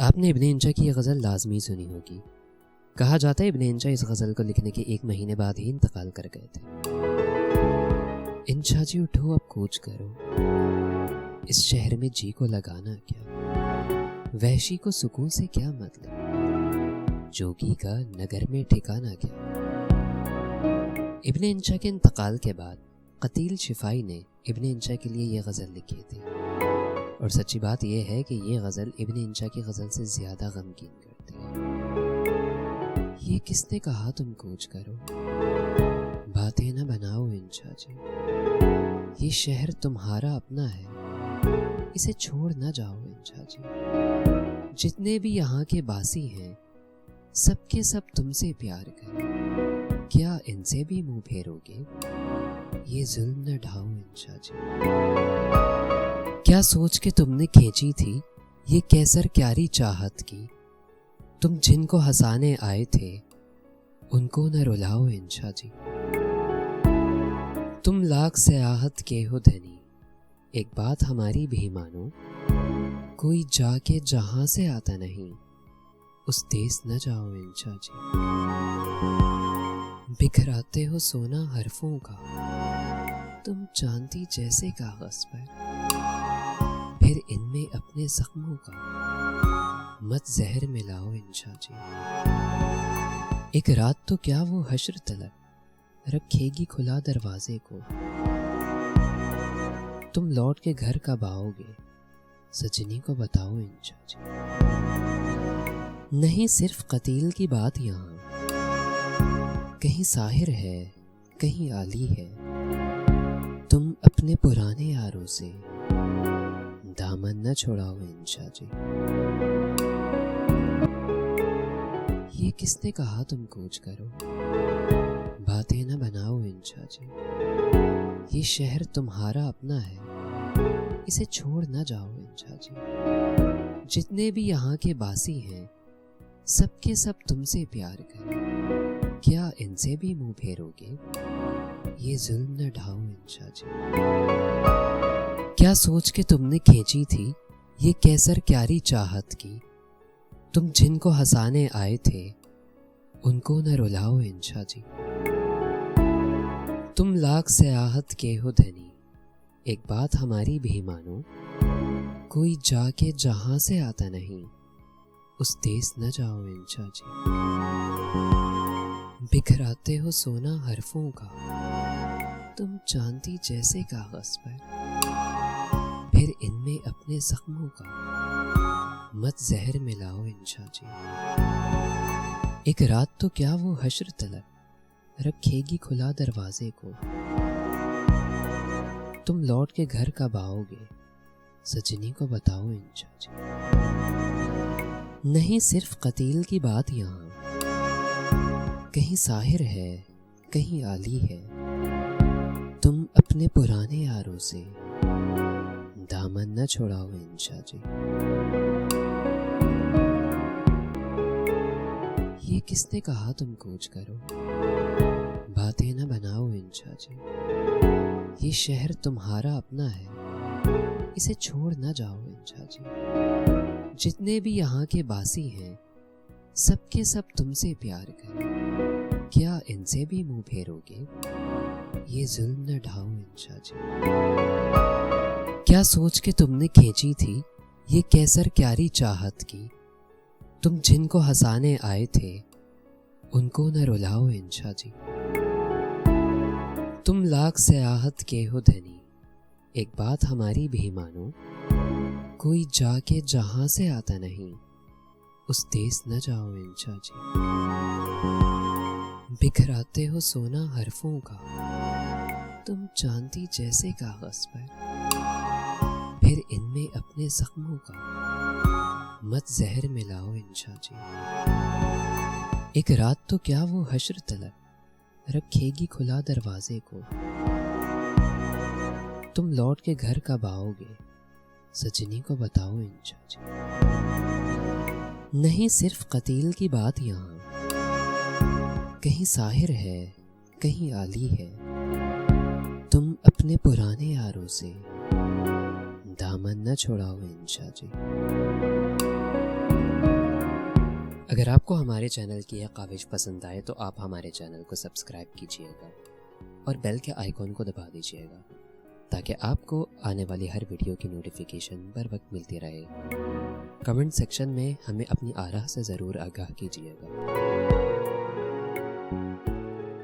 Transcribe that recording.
आपने इब्न इंशा की ये गज़ल लाजमी सुनी होगी। कहा जाता है इब्न इंशा इस गज़ल को लिखने के 1 महीने बाद ही इंतकाल कर गए थे। इंशा जी उठो अब कूच करो, इस शहर में जी को लगाना क्या, वहशी को सुकून से क्या मतलब, जोगी का नगर में ठिकाना क्या। इब्न इंशा के इंतकाल के बाद कतील शिफाई ने इब्न इंशा के लिए ये गज़ल लिखी थी, और सच्ची बात यह है कि ये गज़ल इब्न इंशा की गज़ल से ज़्यादा गमगीन करती है। ये किसने कहा तुम कूच करो, बातें न बनाओ इंशा जी, ये शहर तुम्हारा अपना है, इसे छोड़ न जाओ इंशा जी। जितने भी यहाँ के बासी हैं सब के सब तुमसे प्यार करें, क्या इनसे भी मुंह फेरोगे, ये जुल्म न ढाओ इंशा जी। क्या सोच के तुमने खींची थी ये कैसर क्यारी चाहत की, तुम जिनको हंसाने आए थे उनको न रुलाओ इंशा जी। तुम लाख सयाहत के हो धनी, एक बात हमारी भी मानो, कोई जाके जहां से आता नहीं उस देश न जाओ इंशा जी। बिखराते हो सोना हरफों का तुम चांदी जैसे कागज पर, फिर इनमें अपने जख्मों का मत जहर मिलाओ इंशा जी। एक रात तो क्या वो हश्र तलब रखेगी खुला दरवाजे को, तुम लौट के घर कब आओगे सजनी को बताओ इंशा जी। नहीं सिर्फ कतील की बात यहाँ, कहीं साहिर है कहीं आली है, तुम अपने पुराने यारों से दामन न छोड़ाओ इंशा जी। ये किसने कहा तुम कूच करो, बातें न बनाओ इंशा जी, ये शहर तुम्हारा अपना है, इसे छोड़ न जाओ इंशा जी। जितने भी यहाँ के बासी हैं सब के सब तुमसे प्यार करें, क्या इनसे भी मुंह फेरोगे, ये जुल्म न ढाओ इंशा जी। क्या सोच के तुमने खींची थी ये कैसर क्यारी चाहत की, तुम जिनको हंसाने आए थे उनको न रुलाओ इंशा जी। तुम लाख सयाहत के हो धनी, एक बात हमारी भी मानो, कोई जाके जहां से आता नहीं उस देश न जाओ इंशा जी। बिखराते हो सोना हरफों का तुम चांदी जैसे कागज पर, फिर इनमें अपने जख्मों का मत जहर मिलाओ इंशा जी। एक रात तो क्या वो हश्र तलब रखेगी खुला दरवाजे को, तुम लौट के घर कब आओगे सजनी को बताओ इंशा जी। नहीं सिर्फ कतील की बात यहाँ, कहीं साहिर है कहीं आली है, तुम अपने पुराने यारों से दामन न छोड़ाओ इंशा जी। ये किसने कहा तुम कूच करो, बातें न बनाओ इंशा जी, ये शहर तुम्हारा अपना है, इसे छोड़ न जाओ इंशा जी। जितने भी यहाँ के बासी हैं सब के सब तुमसे प्यार करें, क्या इनसे भी मुंह फेरोगे, ये जुल्म न ढाओ इंशा जी। क्या सोच के तुमने खींची थी ये कैसर क्यारी चाहत की, तुम जिनको हंसाने आए थे उनको न रुलाओ इंशा जी। तुम लाख सयाहत के हो धनी, एक बात हमारी भी मानो, कोई जाके जहां से आता नहीं उस देश न जाओ इंशा जी। बिखराते हो सोना हरफों का तुम चांदी जैसे कागज पर, फिर इनमें अपने जख्मों का मत जहर मिलाओ इंशा जी। एक रात तो क्या वो हश्र तलब रखेगी खुला दरवाजे को, तुम लौट के घर कब आओगे सजनी को बताओ इंशा जी। नहीं सिर्फ कतील की बात यहाँ, कहीं साहिर है कहीं आली है, तुम अपने पुराने यारों से दामन न छोड़ाओ इंशा जी। अगर आपको हमारे चैनल की यह काविश पसंद आए तो आप हमारे चैनल को सब्सक्राइब कीजिएगा और बेल के आइकॉन को दबा दीजिएगा ताकि आपको आने वाली हर वीडियो की नोटिफिकेशन बर वक्त मिलती रहे। कमेंट सेक्शन में हमें अपनी आराह से ज़रूर आगाह कीजिएगा।